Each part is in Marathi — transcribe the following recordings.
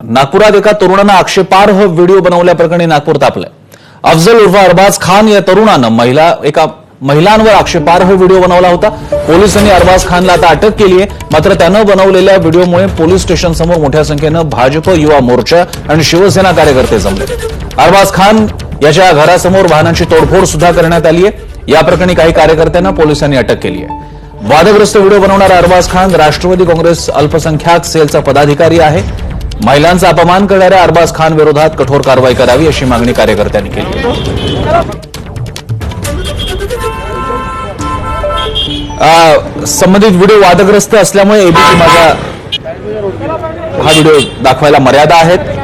नागपुरात एका तरुणानं आक्षेपार्ह व्हिडिओ बनवल्याप्रकरणी नागपूर तापलंय। अफजल उर्फ अरबाज खान या तरुणानं एका महिलांवर आक्षेपार्ह व्हिडिओ बनवला होता। पोलिसांनी अरबाज खानला आता अटक केली आहे। मात्र त्यानं बनवलेल्या व्हिडिओमुळे पोलीस स्टेशन समोर मोठ्या संख्येनं भाजप युवा मोर्चा आणि शिवसेना कार्यकर्ते जमले। अरबाज खान याच्या घरासमोर वाहनांची तोडफोड सुद्धा करण्यात आली आहे। या प्रकरणी काही कार्यकर्त्यांना पोलिसांनी अटक केली आहे। वादग्रस्त व्हिडिओ बनवणारा अरबाज खान राष्ट्रवादी काँग्रेस अल्पसंख्याक सेलचा पदाधिकारी आहे। महिलांचा अपमान करणाऱ्या अरबाज खान विरोधात कठोर कारवाई करावी अशी मागणी कार्यकर्त्यांनी केली। संबंधित व्हिडिओ वादग्रस्त असल्यामुळे एबीपी माझा हा व्हिडिओ दाखवायला मर्यादा आहेत।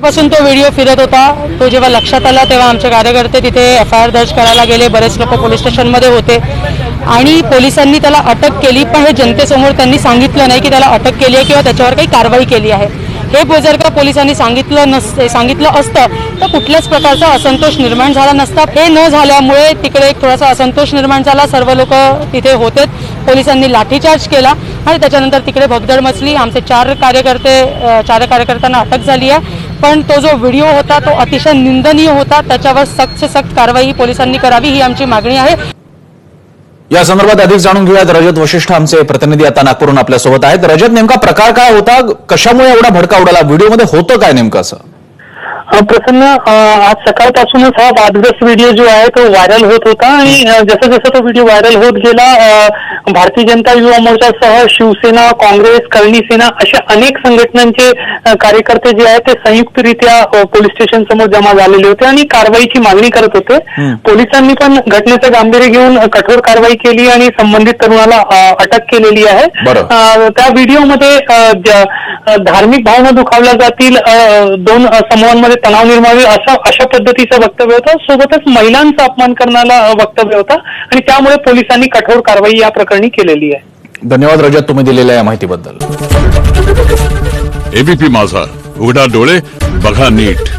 पासून तो व्हिडिओ फिरत होता। तो जेव्हा लक्षात आला तेव्हा आमचे कार्यकर्ते तिथे एफआयआर दर्ज करायला गेले। बरेच लोक पोलीस स्टेशनमध्ये होते आणि पोलिसांनी त्याला अटक केली, पण हे जनतेसमोर त्यांनी सांगितलं नाही की त्याला अटक केली आहे किंवा त्याच्यावर काही कारवाई केली आहे। हे जर का पोलिसांनी सांगितलं असतं तर कुठल्याच प्रकारचा असंतोष निर्माण झाला नसता। हे न झाल्यामुळे तिकडे एक थोडासा असंतोष निर्माण झाला। सर्व लोक तिथे होते। पोलिसांनी लाठीचार्ज केला आणि त्याच्यानंतर तिकडे भगदड मचली। आमचे चार कार्यकर्त्यांना अटक झाली आहे। पण तो जो व्हिडिओ होता तो अतिशय निंदनीय होता। त्याच्यावर सक्त से सक्त कारवाई पोलिसांनी करावी ही आमची मागणी आहे। या संदर्भात अधिक जाणून घेऊयात। रजत वशिष्ठ आमचे प्रतिनिधी आता नागपूरहून आपल्यासोबत आहेत। रजत, नेमका प्रकार काय होता? कशामुळे एवढा भडका उडाला? व्हिडिओमध्ये होतं काय नेमकं असं? प्रसन्न, आज सकाळपासूनच हा वादग्रस्त व्हिडिओ जो आहे तो व्हायरल होत होता आणि जसं जसं तो व्हिडिओ व्हायरल होत गेला, भारतीय जनता युवा मोर्चासह शिवसेना, काँग्रेस, करणी सेना अशा अनेक संघटनांचे कार्यकर्ते जे आहेत ते संयुक्तरित्या पोलीस स्टेशन समोर जमा झालेले होते आणि कारवाईची मागणी करत होते। पोलिसांनी पण घटनेचं गांभीर्य घेऊन कठोर कारवाई केली आणि संबंधित तरुणाला अटक केलेली आहे। त्या व्हिडिओमध्ये धार्मिक भावना दुखावल्या जातील, दोन समूहांमध्ये तणाव निर्माण अशा पद्धतीचं वक्तव्य होतं। सोबतच महिलांचा अपमान करणारा वक्तव्य होता आणि त्यामुळे पोलिसांनी कठोर कारवाई या प्रकरणी केलेली आहे। धन्यवाद रजत, तुम्ही दिलेल्या या माहितीबद्दल। एबीपी माझा, उघडा डोळे बघा नीट।